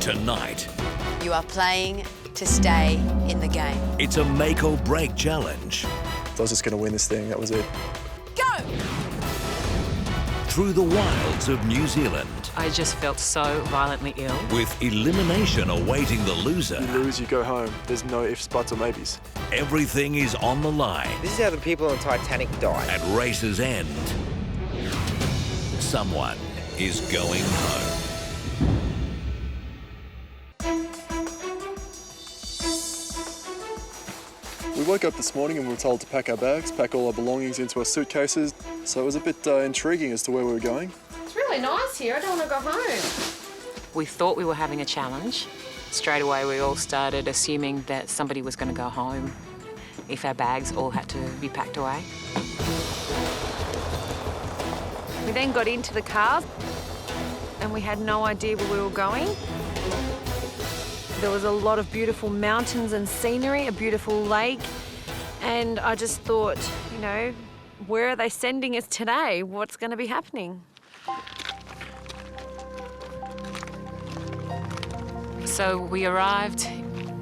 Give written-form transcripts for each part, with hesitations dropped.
Tonight, You are playing to stay in the game. it's a make or break challenge. I was just going to win this thing, that was it. Go! Through the wilds of New Zealand, I just felt so violently ill. with elimination awaiting the loser. You lose, you go home. There's no ifs, buts or maybes. Everything is on the line. This is how the people on Titanic died. At race's end, someone is going home. We woke up this morning and we were told to pack our bags, pack all our belongings into our suitcases. So it was a bit intriguing as to where we were going. It's really nice here. I don't want to go home. We thought we were having a challenge. Straight away, we all started assuming that somebody was going to go home if our bags all had to be packed away. We then got into the car and we had no idea where we were going. There was a lot of beautiful mountains and scenery, a beautiful lake, and I just thought, you know, where are they sending us today? What's going to be happening? So we arrived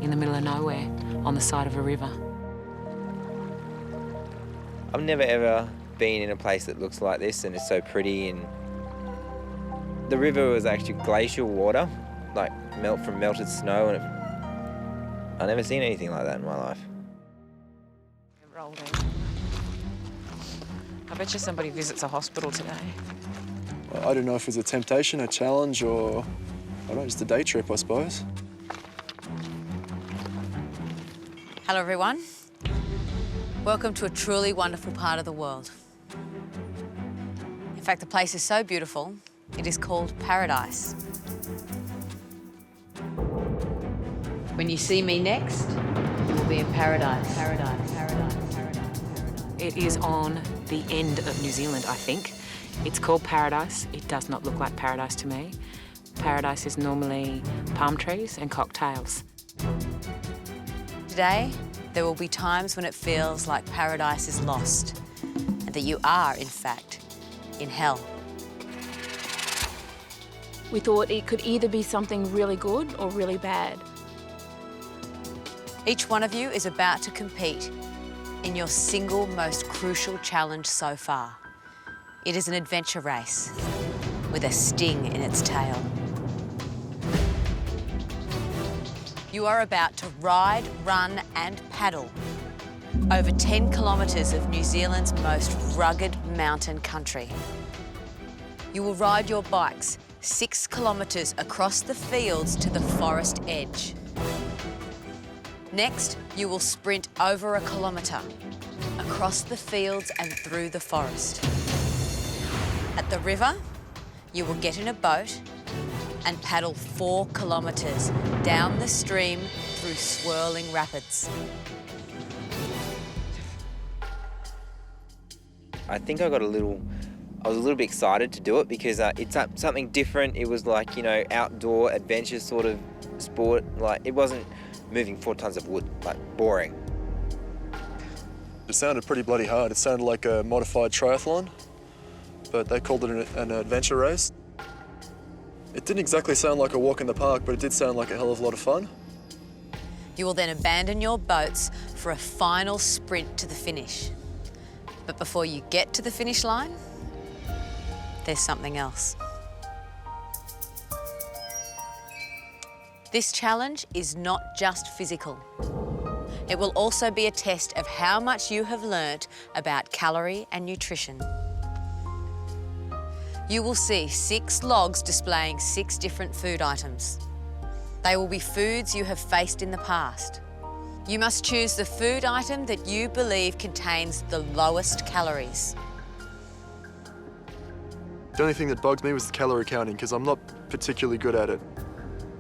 in the middle of nowhere on the side of a river. I've never ever been in a place that looks like this and it's so pretty. And the river was actually glacial water, like from melted snow, and I've never seen anything like that in my life. It rolled in. I bet you somebody visits a hospital today. I don't know if it was a temptation, a challenge, or I don't know, just a day trip, I suppose. Hello, everyone. Welcome to a truly wonderful part of the world. In fact, the place is so beautiful, it is called paradise. When you see me next, you will be in paradise. Paradise, paradise, paradise, paradise. It is on the end of New Zealand, I think. It's called paradise. It does not look like paradise to me. Paradise is normally palm trees and cocktails. Today, there will be times when it feels like paradise is lost and that you are, in fact, in hell. We thought it could either be something really good or really bad. Each one of you is about to compete in your single most crucial challenge so far. It is an adventure race with a sting in its tail. You are about to ride, run and paddle over 10 kilometres of New Zealand's most rugged mountain country. You will ride your bikes 6 kilometres across the fields to the forest edge. Next, you will sprint over 1 kilometre across the fields and through the forest. At the river, you will get in a boat and paddle 4 kilometres down the stream through swirling rapids. I think I was a little bit excited to do it because it's something different. It was like, you know, outdoor adventure sort of sport. Like, it wasn't moving 4 tons of wood, like boring. It sounded pretty bloody hard. It sounded like a modified triathlon, but they called it an adventure race. It didn't exactly sound like a walk in the park, but it did sound like a hell of a lot of fun. You will then abandon your boats for a final sprint to the finish. But before you get to the finish line, there's something else. This challenge is not just physical. It will also be a test of how much you have learnt about calorie and nutrition. You will see 6 logs displaying 6 different food items. They will be foods you have faced in the past. You must choose the food item that you believe contains the lowest calories. The only thing that bugged me was the calorie counting, because I'm not particularly good at it.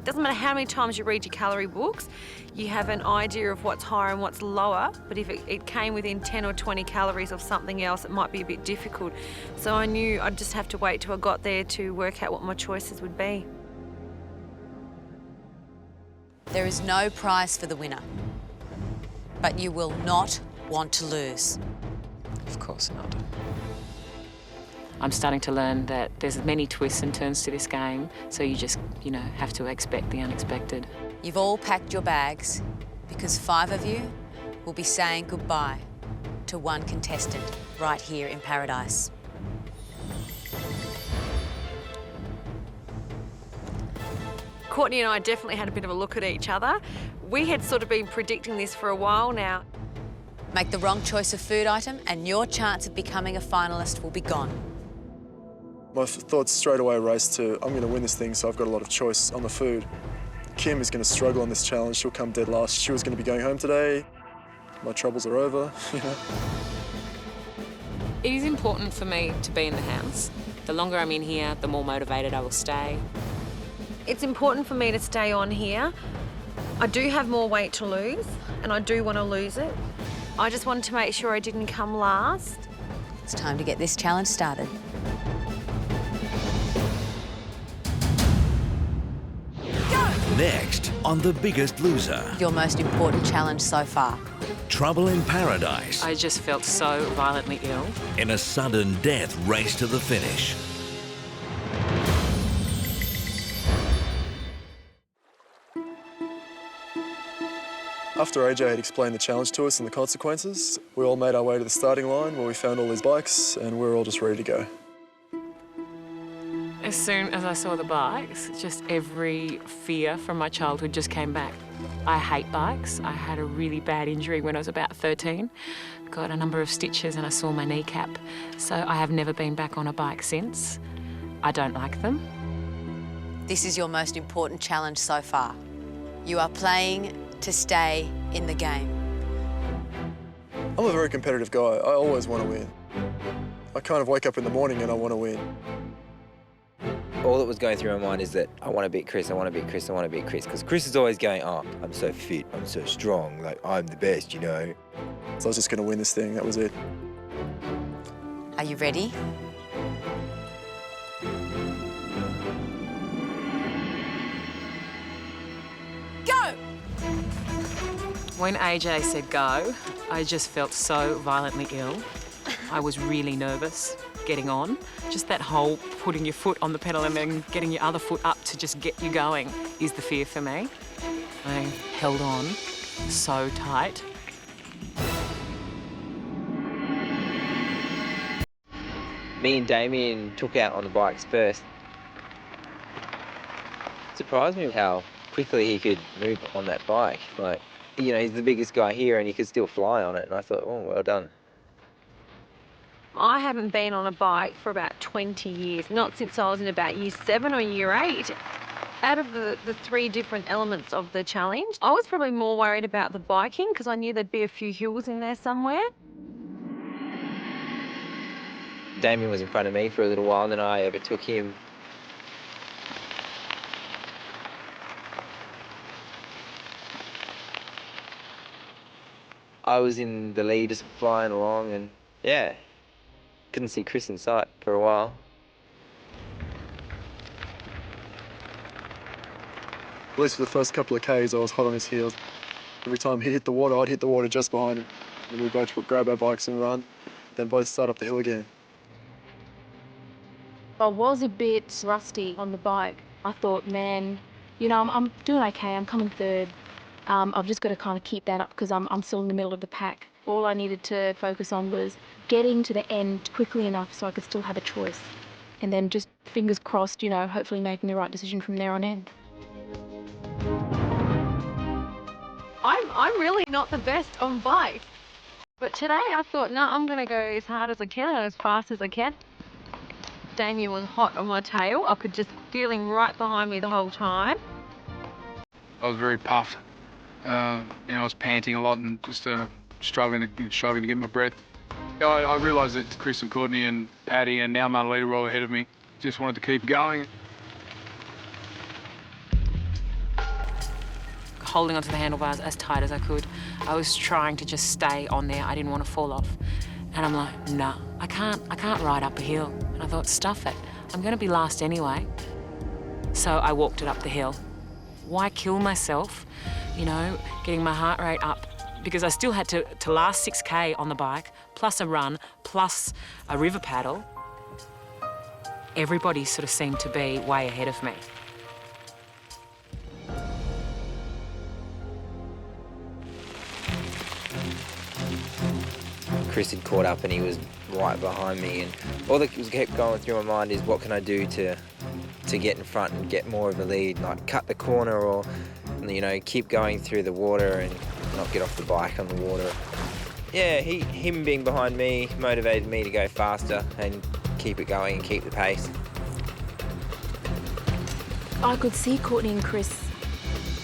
Doesn't matter how many times you read your calorie books, you have an idea of what's higher and what's lower, but if it came within 10 or 20 calories of something else, it might be a bit difficult. So I knew I'd just have to wait till I got there to work out what my choices would be. There is no prize for the winner, but you will not want to lose. Of course not. I'm starting to learn that there's many twists and turns to this game, so you just, have to expect the unexpected. You've all packed your bags because 5 of you will be saying goodbye to one contestant right here in Paradise. Courtney and I definitely had a bit of a look at each other. We had sort of been predicting this for a while now. Make the wrong choice of food item and your chance of becoming a finalist will be gone. My thoughts straight away raced to, I'm going to win this thing, so I've got a lot of choice on the food. Kim is going to struggle on this challenge. She'll come dead last. She was going to be going home today. My troubles are over, It is important for me to be in the house. The longer I'm in here, the more motivated I will stay. It's important for me to stay on here. I do have more weight to lose, and I do want to lose it. I just wanted to make sure I didn't come last. It's time to get this challenge started. Next on The Biggest Loser, Your most important challenge so far. trouble in paradise I just felt so violently ill. in a sudden death race to the finish. After AJ had explained the challenge to us and the consequences, we all made our way to the starting line where we found all these bikes and we were all just ready to go. As soon as I saw the bikes, just every fear from my childhood just came back. I hate bikes. I had a really bad injury when I was about 13. Got a number of stitches and I saw my kneecap. So I have never been back on a bike since. I don't like them. This is your most important challenge so far. You are playing to stay in the game. I'm a very competitive guy. I always want to win. I kind of wake up in the morning and I want to win. All that was going through my mind is that I want to beat Chris, I want to beat Chris, I want to beat Chris. Because Chris is always going, oh, I'm so fit, I'm so strong, like, I'm the best, So I was just going to win this thing, that was it. Are you ready? Go! When AJ said go, I just felt so violently ill. I was really nervous getting on. Just that whole putting your foot on the pedal and then getting your other foot up to just get you going is the fear for me. I held on so tight. Me and Damien took out on the bikes first. It surprised me how quickly he could move on that bike. Like, he's the biggest guy here and he could still fly on it. And I thought, oh, well done. I haven't been on a bike for about 20 years, not since I was in about year 7 or year 8. Out of the 3 different elements of the challenge, I was probably more worried about the biking because I knew there'd be a few hills in there somewhere. Damien was in front of me for a little while and then I overtook him. I was in the lead just flying along and, yeah, couldn't see Chris in sight for a while. At least for the first couple of Ks, I was hot on his heels. Every time he hit the water, I'd hit the water just behind him. And we both would grab our bikes and run, then both start up the hill again. I was a bit rusty on the bike. I thought, man, I'm doing okay. I'm coming third. I've just got to kind of keep that up because I'm still in the middle of the pack. All I needed to focus on was getting to the end quickly enough so I could still have a choice. And then just fingers crossed, hopefully making the right decision from there on in. I'm really not the best on bike. But today I thought, no, I'm going to go as hard as I can and as fast as I can. Damien was hot on my tail. I could just feel him right behind me the whole time. I was very puffed. I was panting a lot and just struggling to get my breath. I realised that Chris and Courtney and Paddy and now Marlita were all ahead of me. Just wanted to keep going. Holding onto the handlebars as tight as I could. I was trying to just stay on there. I didn't want to fall off. And I'm like, nah, I can't ride up a hill. And I thought, stuff it. I'm going to be last anyway. So I walked it up the hill. Why kill myself, getting my heart rate up? Because I still had to last 6K on the bike, plus a run, plus a river paddle. Everybody sort of seemed to be way ahead of me. Chris had caught up and he was right behind me, and all that kept going through my mind is what can I do to get in front and get more of a lead, like cut the corner or, you know, keep going through the water and not get off the bike on the water. Yeah, him being behind me motivated me to go faster and keep it going and keep the pace. I could see Courtney and Chris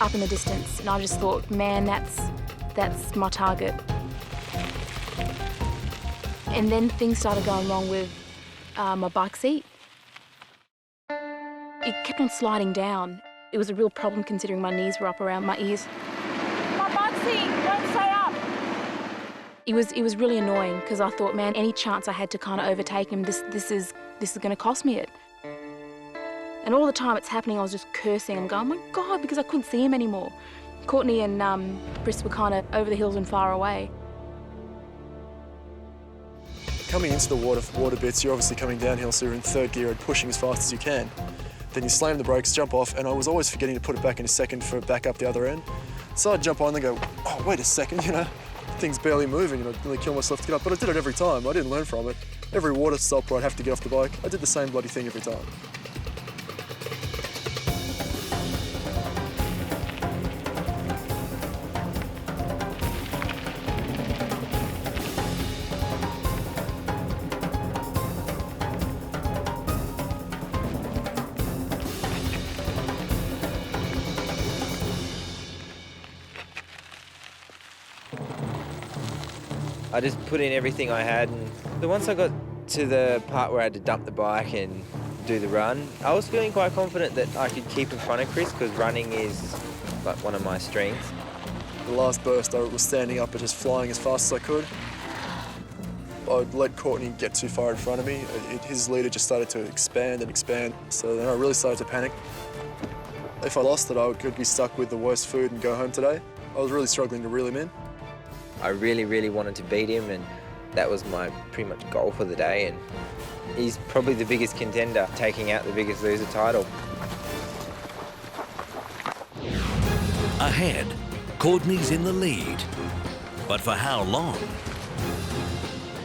up in the distance, and I just thought, man, that's my target. And then things started going wrong with my bike seat. It kept on sliding down. It was a real problem considering my knees were up around my ears. My bike seat, don't stay up. It was really annoying because I thought, man, any chance I had to kind of overtake him, this is going to cost me it. And all the time it's happening, I was just cursing. I'm going, oh my God, because I couldn't see him anymore. Courtney and Chris were kind of over the hills and far away. Coming into the water bits, you're obviously coming downhill, so you're in third gear and pushing as fast as you can. Then you slam the brakes, jump off, and I was always forgetting to put it back in a second for back up the other end. So I'd jump on and go, oh, wait a second, you know, thing's barely moving, and I'd nearly kill myself to get up. But I did it every time. I didn't learn from it. Every water stop where I'd have to get off the bike, I did the same bloody thing every time. I just put in everything I had, and once I got to the part where I had to dump the bike and do the run, I was feeling quite confident that I could keep in front of Chris because running is like one of my strengths. The last burst, I was standing up and just flying as fast as I could. I'd let Courtney get too far in front of me. His leader just started to expand and expand, so then I really started to panic. If I lost it, I could be stuck with the worst food and go home today. I was really struggling to reel him in. I really, really wanted to beat him, and that was my pretty much goal for the day. And he's probably the biggest contender, taking out the Biggest Loser title. Ahead, Courtney's in the lead. But for how long?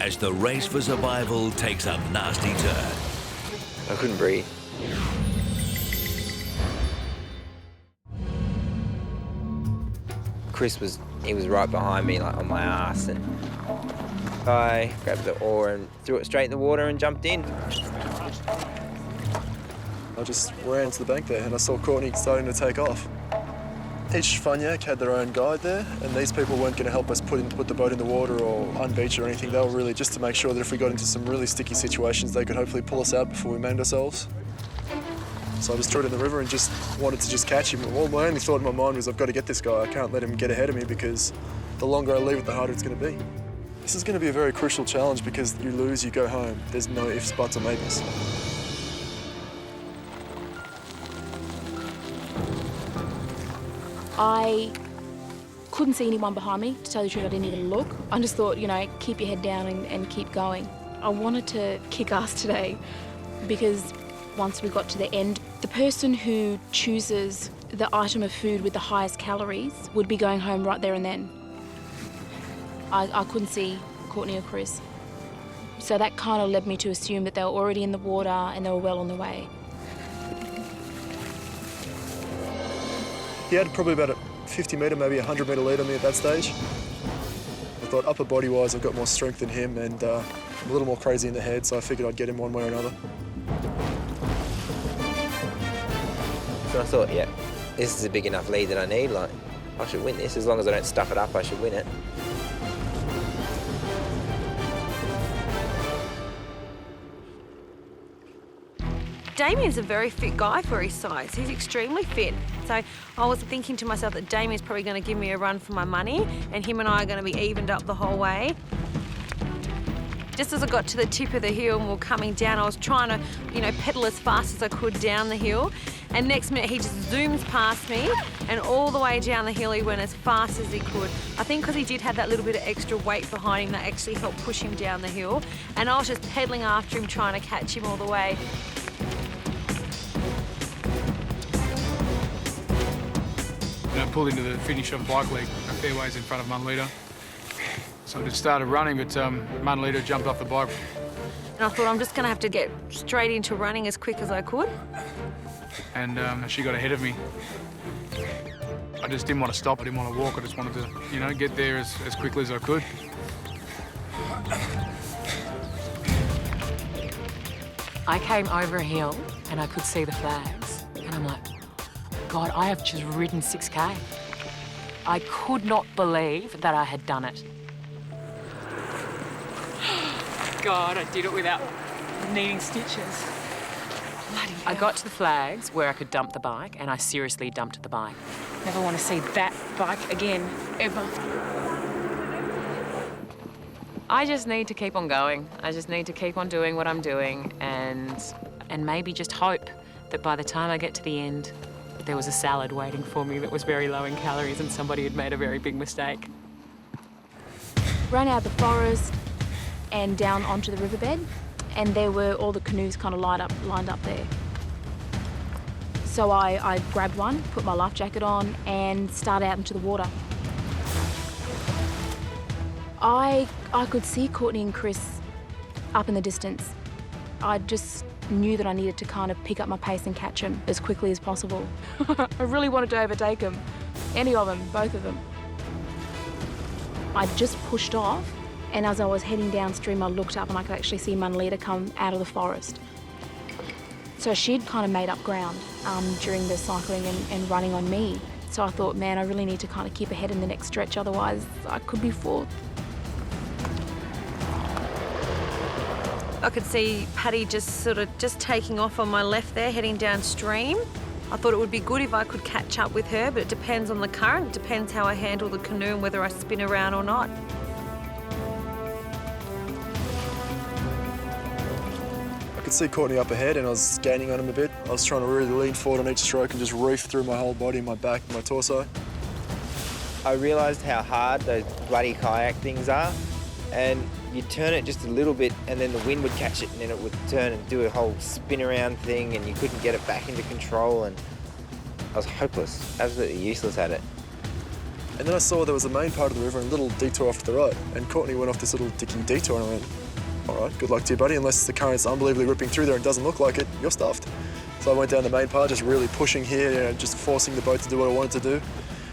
As the race for survival takes a nasty turn. I couldn't breathe. Chris was right behind me, like on my ass, and I grabbed the oar and threw it straight in the water and jumped in. I just ran to the bank there and I saw Courtney starting to take off. Each funyak had their own guide there, and these people weren't going to help us put the boat in the water or unbeach or anything. They were really just to make sure that if we got into some really sticky situations, they could hopefully pull us out before we maimed ourselves. So I just threw it in the river and just wanted to just catch him. Well, my only thought in my mind was, I've got to get this guy. I can't let him get ahead of me because the longer I leave it, the harder it's going to be. This is going to be a very crucial challenge because you lose, you go home. There's no ifs, buts, or maybes. I couldn't see anyone behind me. To tell you the truth, I didn't even look. I just thought, you know, keep your head down and keep going. I wanted to kick ass today because once we got to the end, the person who chooses the item of food with the highest calories would be going home right there and then. I couldn't see Courtney or Chris. So that kind of led me to assume that they were already in the water and they were well on their way. He had probably about a 50 metre, maybe 100 metre lead on me at that stage. I thought upper body-wise, I've got more strength than him and I'm a little more crazy in the head, so I figured I'd get him one way or another. So I thought, yeah, this is a big enough lead that I need. Like, I should win this. As long as I don't stuff it up, I should win it. Damien's a very fit guy for his size. He's extremely fit. So I was thinking to myself that Damien's probably going to give me a run for my money, and him and I are going to be evened up the whole way. Just as I got to the tip of the hill and we were coming down, I was trying to, you know, pedal as fast as I could down the hill. And next minute he just zooms past me, and all the way down the hill he went as fast as he could. I think because he did have that little bit of extra weight behind him that actually helped push him down the hill. And I was just pedaling after him, trying to catch him all the way. pulled into the finish of bike leg, a fair ways in front of Munleader. So I just started running, but Munleader jumped off the bike. And I thought I'm just going to have to get straight into running as quick as I could. And she got ahead of me. I just didn't want to stop. I didn't want to walk. I just wanted to, you know, get there as quickly as I could. I came over a hill and I could see the flags. And I'm like, God, I have just ridden 6K. I could not believe that I had done it. God, I did it without needing stitches. I got to the flags where I could dump the bike, and I seriously dumped the bike. Never want to see that bike again, ever. I just need to keep on going. I just need to keep on doing what I'm doing and maybe just hope that by the time I get to the end, there was a salad waiting for me that was very low in calories and somebody had made a very big mistake. Ran out of the forest and down onto the riverbed, and there were all the canoes kind of lined up there. So I grabbed one, put my life jacket on, and started out into the water. I could see Courtney and Chris up in the distance. I just knew that I needed to kind of pick up my pace and catch them as quickly as possible. I really wanted to overtake them, any of them, both of them. I just pushed off, and as I was heading downstream, I looked up and I could actually see Munleader come out of the forest. So she'd kind of made up ground during the cycling and running on me. So I thought, man, I really need to kind of keep ahead in the next stretch, otherwise I could be fourth. I could see Paddy just taking off on my left there, heading downstream. I thought it would be good if I could catch up with her, but it depends on the current. It depends how I handle the canoe and whether I spin around or not. I could see Courtney up ahead and I was gaining on him a bit. I was trying to really lean forward on each stroke and just reef through my whole body, my back, my torso. I realised how hard those bloody kayak things are, and you turn it just a little bit and then the wind would catch it and then it would turn and do a whole spin around thing and you couldn't get it back into control, and I was hopeless, absolutely useless at it. And then I saw there was a main part of the river and a little detour off to the right, and Courtney went off this little dicky detour and I went, all right, good luck to you, buddy. Unless the current's unbelievably ripping through there and doesn't look like it, you're stuffed. So I went down the main part, just really pushing here, you know, just forcing the boat to do what I wanted to do.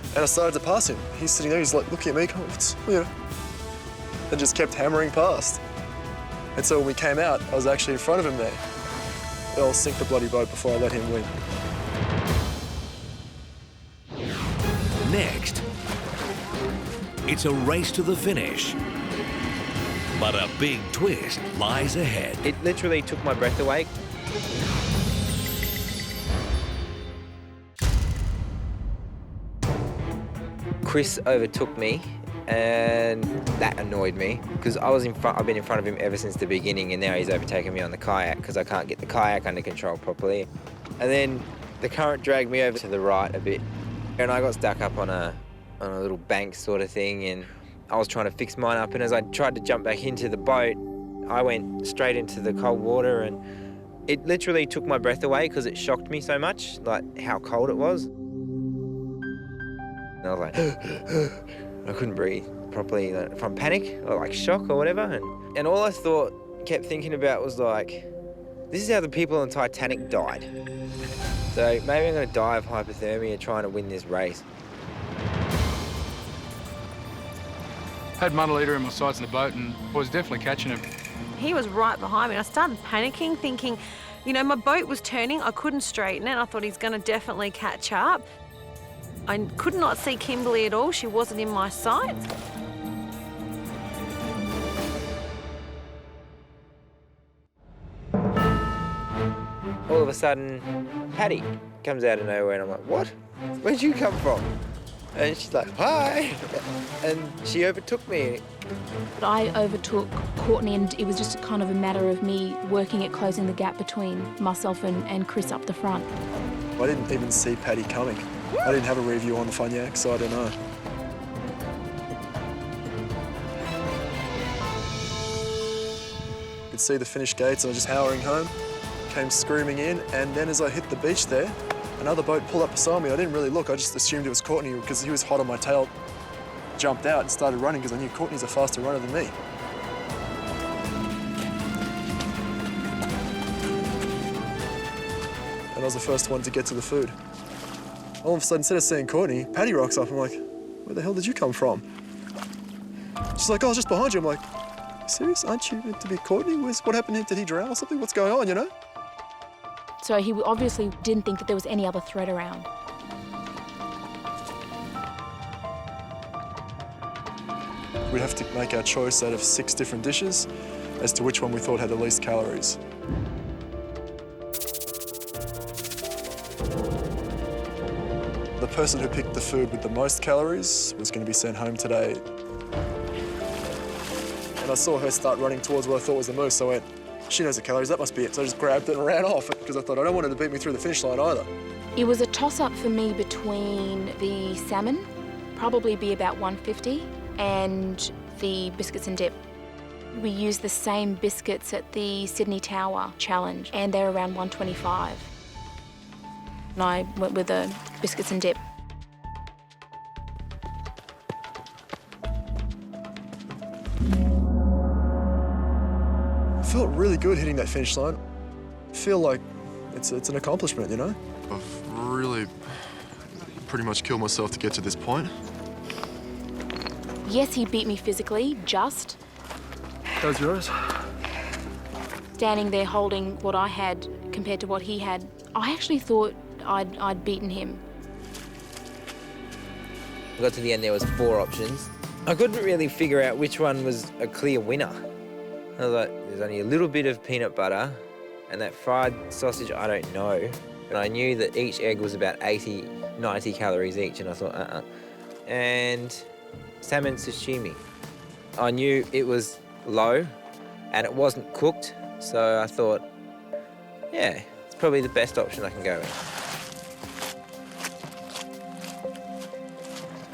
And I started to pass him. He's sitting there, he's like looking at me, going, what's, you know, and just kept hammering past. And so when we came out, I was actually in front of him there. I'll sink the bloody boat before I let him win. Next, it's a race to the finish. But a big twist lies ahead. It literally took my breath away. Chris overtook me, and that annoyed me because I've been in front of him ever since the beginning, and now he's overtaken me on the kayak because I can't get the kayak under control properly. And then the current dragged me over to the right a bit, and I got stuck up on a little bank sort of thing, and I was trying to fix mine up, and as I tried to jump back into the boat, I went straight into the cold water, and it literally took my breath away because it shocked me so much, like how cold it was. And I was like, I couldn't breathe properly from panic or like shock or whatever. And all I kept thinking about was like, this is how the people on Titanic died. So maybe I'm going to die of hypothermia trying to win this race. I had Munleader in my sights in the boat and I was definitely catching him. He was right behind me. I started panicking, thinking, you know, my boat was turning. I couldn't straighten it. I thought he's going to definitely catch up. I could not see Kimberly at all. She wasn't in my sight. All of a sudden, Paddy comes out of nowhere and I'm like, what? Where'd you come from? And she's like, hi. And she overtook me. I overtook Courtney, and it was just kind of a matter of me working at closing the gap between myself and Chris up the front. I didn't even see Paddy coming. I didn't have a review on the Funyak, so I don't know. could see the finish gates and I was just powering home, came screaming in, and then as I hit the beach there, Another boat pulled up beside me. I didn't really look. I just assumed it was Courtney because he was hot on my tail. Jumped out and started running because I knew Courtney's a faster runner than me. And I was the first one to get to the food. All of a sudden, instead of seeing Courtney, Paddy rocks up. I'm like, where the hell did you come from? She's like, oh, I was just behind you. I'm like, serious? Aren't you meant to be Courtney? What happened? Did he drown or something? What's going on, you know? So he obviously didn't think that there was any other threat around. We'd have to make our choice out of 6 different dishes as to which one we thought had the least calories. The person who picked the food with the most calories was going to be sent home today. And I saw her start running towards what I thought was the moose, so I went, she knows the calories, that must be it. So I just grabbed it and ran off because I thought I don't want her to beat me through the finish line either. It was a toss-up for me between the salmon, probably be about 150, and the biscuits and dip. We used the same biscuits at the Sydney Tower Challenge, and they're around 125. And I went with the biscuits and dip. It felt really good hitting that finish line. I feel like it's an accomplishment, you know? I've really pretty much killed myself to get to this point. Yes, he beat me physically, just. How's yours? Standing there holding what I had compared to what he had, I actually thought I'd beaten him. I got to the end, there was 4 options. I couldn't really figure out which one was a clear winner. I was like, there's only a little bit of peanut butter, and that fried sausage, I don't know. But I knew that each egg was about 80, 90 calories each, and I thought, And salmon sashimi. I knew it was low, and it wasn't cooked, so I thought, yeah, it's probably the best option I can go with.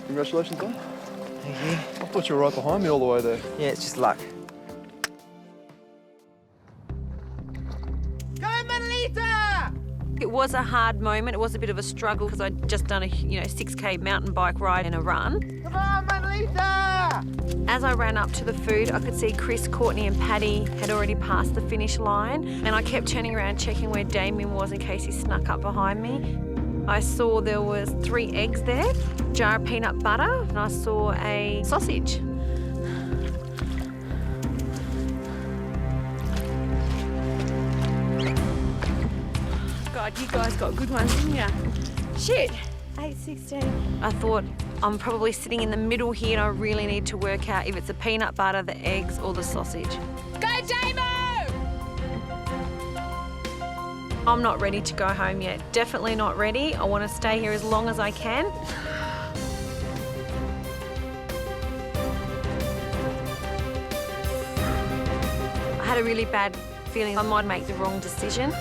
Congratulations, man. Thank you. I thought you were right behind me all the way there. Yeah, it's just luck. It was a hard moment. It was a bit of a struggle because I'd just done a 6K mountain bike ride and a run. Come on, Manolita! As I ran up to the food, I could see Chris, Courtney and Paddy had already passed the finish line, and I kept turning around checking where Damien was in case he snuck up behind me. I saw there was 3 eggs there, a jar of peanut butter, and I saw a sausage. God, you guys got good ones, didn't you? Shit. 8:16. I thought, I'm probably sitting in the middle here and I really need to work out if it's the peanut butter, the eggs or the sausage. Go, Damo! I'm not ready to go home yet. Definitely not ready. I want to stay here as long as I can. I had a really bad feeling I might make the wrong decision.